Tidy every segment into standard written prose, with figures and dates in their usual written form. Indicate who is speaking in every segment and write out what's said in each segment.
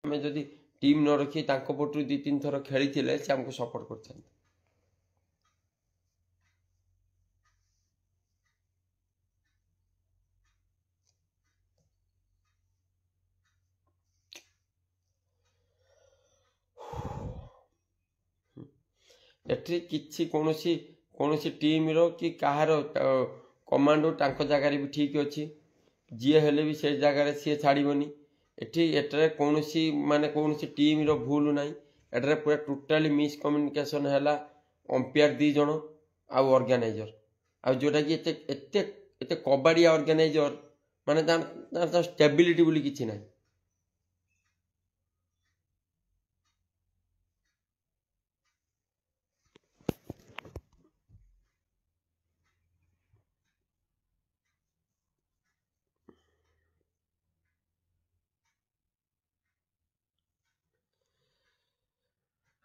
Speaker 1: आम जदि टीम न रखी पटू 2-3 थर खेली से आमको सपोर्ट कर एठी किछि कौन टीम रो कि कहार कमांडो टांको जगार भी ठीक अच्छी जी हेले भी से जगार सी छाड़बनी एठी एटरे कौन माने कौन टीम रो भूल ना एटरे पूरा टोटाली मिसकम्युनिकेशन है अंपायर 2 जन आउ ऑर्गेनाइजर आ जोटा कि एते एते एते कबाड़िया ऑर्गेनाइजर माने स्टेबिलिटी बोली किछि ना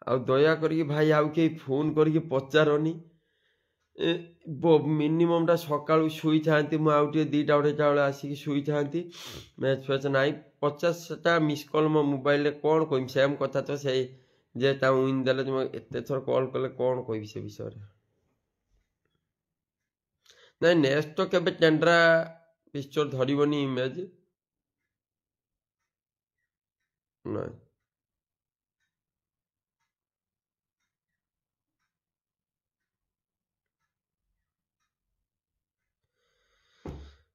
Speaker 1: आ दया करी भाई आउ के फोन करके पचारनी मिनिममटा सकाळू शुई थांती मु आउटे 2टा 2टा बेले आसिक शुई थांती मैच फैच नाई 50टा मिस कॉल मो मोबाइल रे कोन कहम सेम कथा तो से जे ता विन देले तुम एते थर कॉल कले कोन कहबी से विषय रे नाइ नेक्स्ट तो केबे टेंड्रा पिक्चर धरिबनी इमेज नाइ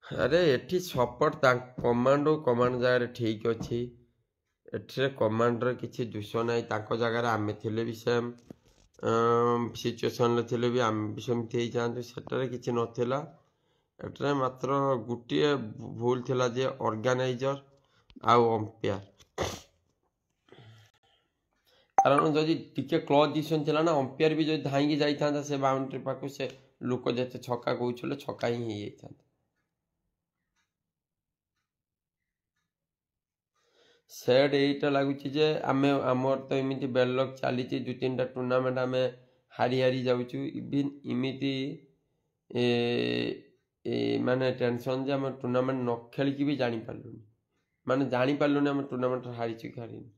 Speaker 1: अरे एठी सपोर्ट कमांडो कमांड जगह ठीक अच्छी एठरे कमांडर किसी दोष ना जगार आम थे भी सेम सिचुएसन थे भी आम भी सेमती सेटारे किसी नाला एटरे मात्र गोटे भूल थिला जे ऑर्गेनाइजर आउ अंपायर कारण जदि टिके क्लोज डिसीजन थिला ना अंपायर भी जो धाई जाता से बाउंड्री पाक से लोक जिते छक्का कहते छक्का ही हो जाता सेड एटा लगुच आम आमर तो इमिति बेलक चली 2-3टा टूर्नामेंट आम हारी हारी जाऊँ इवन इमिति माने टेंशन जे आम टूर्नामेंट न खेलिकी भी जापारूनी माने जापारूनी आम टूर्नामेंट हारी कि हारिनी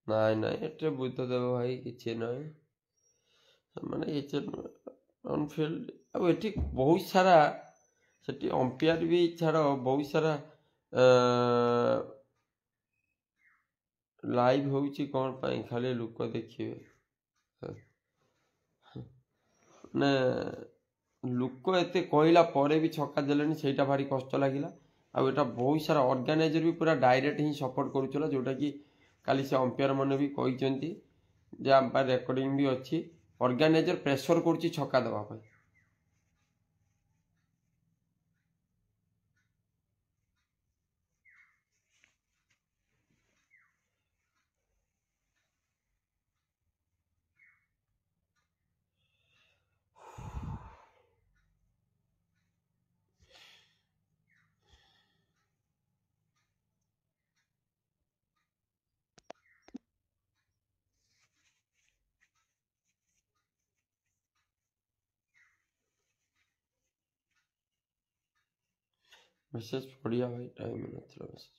Speaker 1: नाइ नाइ एटे बुद्धदेव भाई किसी ना माने ऑनफील्ड अब ये बहुत सारा से अंपायर भी छाड़ बहुत सारा लाइव हो कौन पाई खाली लोक देखिए ने लोक एते कहला पर भी छक्का देले सेटा भारी कष्ट लगिला आउ एटा बहुत सारा ऑर्गेनाइजर भी पूरा डायरेक्ट ही सपोर्ट करूला जोटा कि काली से अंपायर मैंने भी कहते जे आम रेकर्डिंग भी अच्छी ऑर्गेनाइजर प्रेशर करुच्ची छक्का देवाई मेसेज पढ़िया भाई टाइम नथला मेसेज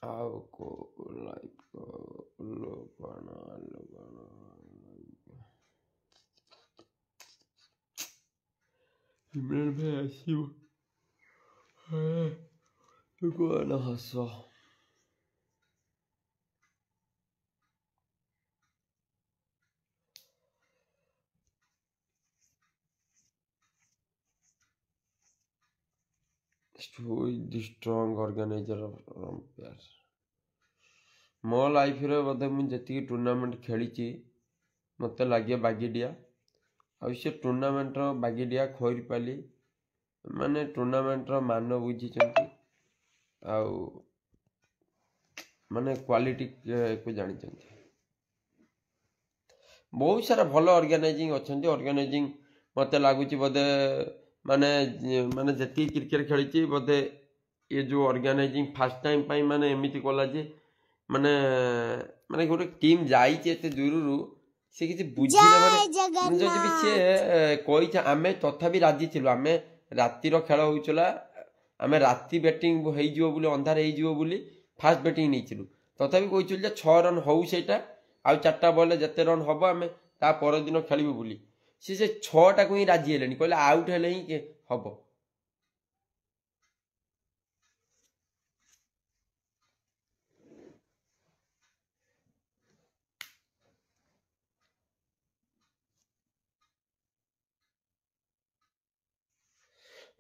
Speaker 1: आओ को लाइव को लोगना इमरान भाई आसियो लोगना हसो who is the strong organizer of umpires मो लाइफ रे बोधे मुझे टूर्नामेंट खेली मत लगे बागीडिया आ से टूर्नामेंट बागीडिया खोईपाली माने टूर्नामेंट मान बुझी माने क्वालिटी को जानी बहुत सारा भल ऑर्गेनाइजिंग अच्छा ऑर्गेनाइजिंग मत लगुच बोधे माने माने जी क्रिकेट खेली बोधे ये जो ऑर्गेनाइजिंग फास्ट टाइम पाई माने एमती कला जे माने माने गोटे टीम जाइए दूर सी किसी बुझिले माने जदि भी सी कही आम तथापि राजी थिलु आम रातिर खेल होउचला आम राति बैटिंग हो अंधार हो फास्ट बैटिंग नहीं तथापि कही 6 रन हो सेटा आउ 4टा बॉल जिते रन हम आम ता परदिन खेलु बोली सी से 6टा को ही राजी हेलेनी कहले आउट हेले ही हम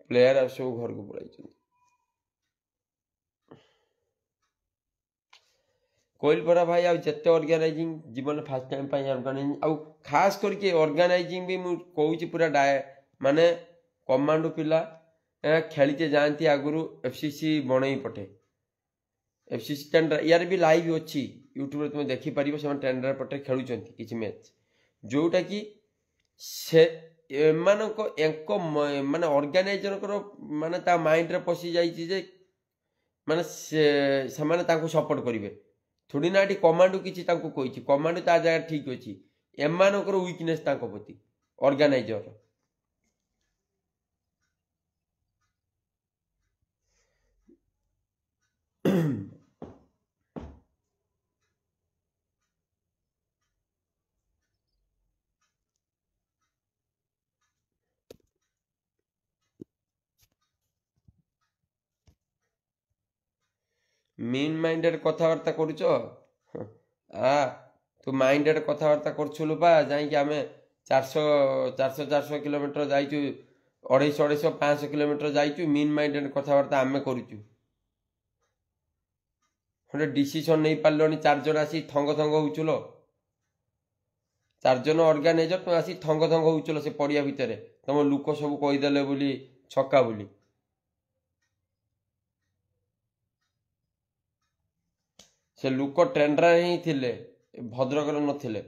Speaker 1: प्लेयर आ सब घर को पड़ाई कोइल परा भाई आउ जिते ऑर्गेनाइजिंग जीवन फास्ट टाइम ऑर्गेनाइजिंग आउ खास करके ऑर्गेनाइजिंग भी मुझे कहूँ पूरा माने कमांडो पिला खेलीचे जाती आगुरी एफसीसी बनई पटे एफसीसी टेंडर यार भी लाइव अच्छी यूट्यूब तुम देखिपर से टेंडर पटे खेलुं किसी मैच जोटा कि से माने ऑर्गेनाइजर माने ता माइंड रे पशि जाइए माने से सपोर्ट करेंगे थोड़ी ना ये कमांडो किसी कही कमांडो ता जगह ठीक अच्छी एमानकर वीकनेस प्रति ऑर्गेनाइजर मीन माइंडेड कथबार्ता करुच तू माइंडेड कथबार्ता करछुलु बा जाइए आम 400 किलोमीटर जाइचु 250 किलोमीटर जाइचु मीन माइंडेड कथबार्ता आम करुचु गोटे डिसीजन नहीं पार्लनी 4 जन आसी थंग थंग होचुल 4 जन ऑर्गेनाइजर तुम आसी थंग थंग होचुल से पड़िया भितर तुम लुक सब कहीदेले बोली छक्का बोली से लुक टेंडर ही थिले भद्रक नथिले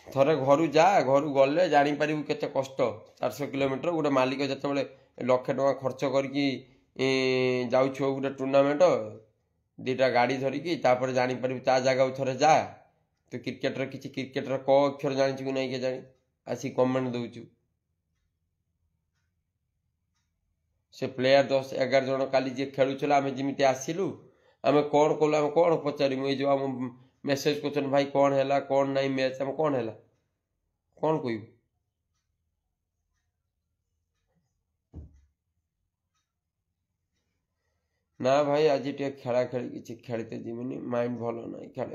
Speaker 1: थरे घर जा घर गले जापर केते कष्ट 400 किलोमीटर गोटे मालिक जिते लक्षे टका खर्च करके जाऊ गोटे टूर्णामेंट 2टा गाड़ी धरिकी जापर ता जगह थरे जा तो क्रिकेटर किसी क्रिकेटर क अक्षर जानी कि नहीं के जानी आसी कमेंट दौचु से प्लेयर 10-11 जन काली जी खेलुला आम जमी आसिलु आम कौन कलु आम कौन पचारू ये जो आम मेसेज कर भाई कौन है कौन नहीं मैच आम कौन है कौन कहू ना भाई आज टे खेला खेली किसी खेलते जीवनी माइंड भल ना खेल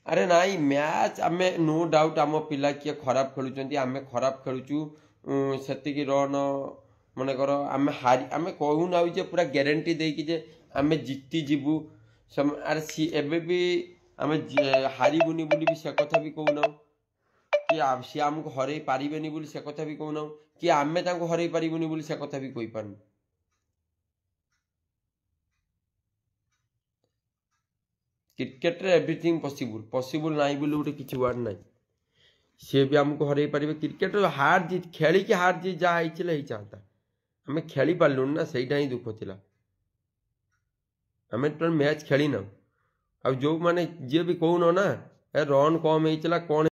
Speaker 1: अरे नाई मैच आम नो डाउट आम पिला किए खराब खेलुं आम खराब खेलुचु से रन मनकर आम हारी आम कहूना पूरा ग्यारंटी देकी जे आम जीति जीवु अरे सी एबे भी आम हारबुनि बोली से कथा भी कहूना कि सी आमको हरई पारे बोली से कथा भी कहूना कि आम हरई पारूनी बोली से कथा भी कही पारनु क्रिकेट रे एवरीथिंग पॉसिबल नाई बोली गोटे किसी वर्ड ना सी भी आमको हरई पारे क्रिकेट हार जीत खेल कि हार जीत जहाँ ही चाहता आम खेली पार्लुन ना सहीटा ही दुख थिला आम मैच खेली ना आ जो माने जी भी कहून ना रन कम होता कौन